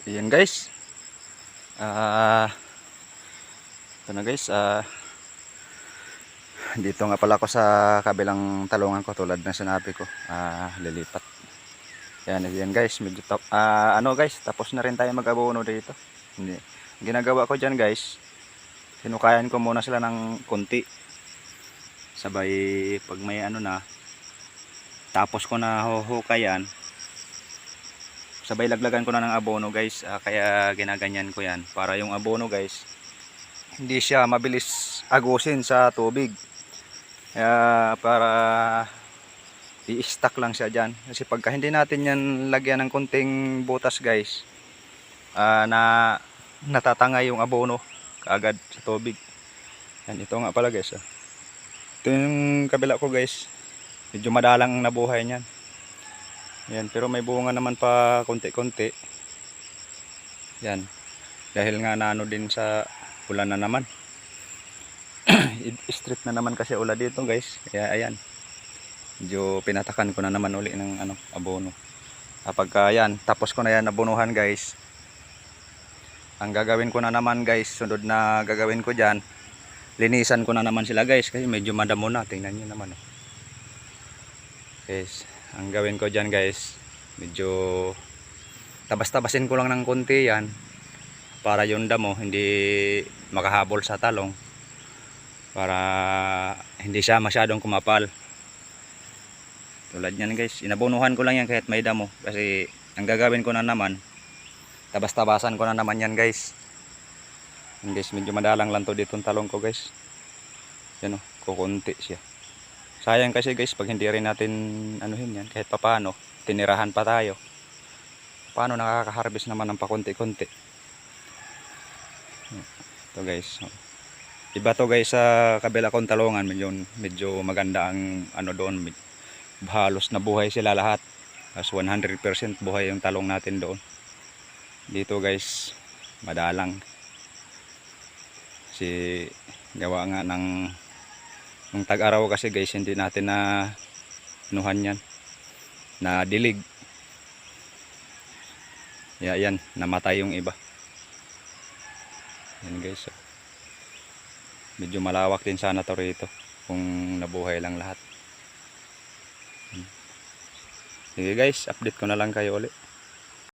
Ayan guys. Ito na guys. Dito nga pala ako sa kabilang talungan ko tulad ng sinabi ko. Lilipat. Ayan guys. Medyo ano guys, tapos na rin tayo mag-abono dito. Hindi. Ginagawa ko dyan guys, sinukayan ko muna sila ng konti. Sabay pag may ano na, tapos ko na huhukayan, sabay laglagan ko na ng abono guys. Kaya ginaganyan ko yan para yung abono guys hindi siya mabilis agusin sa tubig. Para i-stack lang siya dyan, kasi pagka hindi natin yan lagyan ng konting butas guys, na natatangay yung abono kaagad sa tubig. Yan, ito nga pala guys. Ito yung kabila ko guys, medyo madalang nabuhay niyan. Yan, pero may bunga naman pa konti-konti. Yan. Dahil nga naano din sa ulan na naman. Strip na naman kasi ulan dito guys. Kaya ayan. Medyo pinatakan ko na naman uli ng abono. Kapag yan, tapos ko na yan nabunuhan guys. Ang gagawin ko na naman guys, sunod na gagawin ko diyan, linisan ko na naman sila guys kasi medyo madamo na. Tingnan niyo naman. Guys, ang gawin ko dyan guys, medyo tabas-tabasin ko lang ng konti yan para yung damo hindi makahabol sa talong, para hindi siya masyadong kumapal. Tulad yan guys, inabunuhan ko lang yan kahit may damo, kasi ang gagawin ko na naman, tabas-tabasan ko na naman yan guys. Yan guys, medyo madalang lang to ditong talong ko guys. Yan o, kukunti siya. Sayang kasi guys pag hindi rin natin anuhin yan, kahit papaano tinirahan pa tayo. Paano nakaka-harvest naman ng pakunti-kunti. Ito guys, iba to guys sa kabila kong talungan. Medyo maganda ang ano doon, halos na buhay sila lahat. As 100% buhay yung talong natin doon. Dito guys madalang, si gawa nga ng tag-araw kasi guys, hindi natin na nuhan yan, na dilig. Yan, namatay yung iba. Yan guys, medyo malawak din sana to rito kung nabuhay lang lahat. Sige guys, update ko na lang kayo ulit.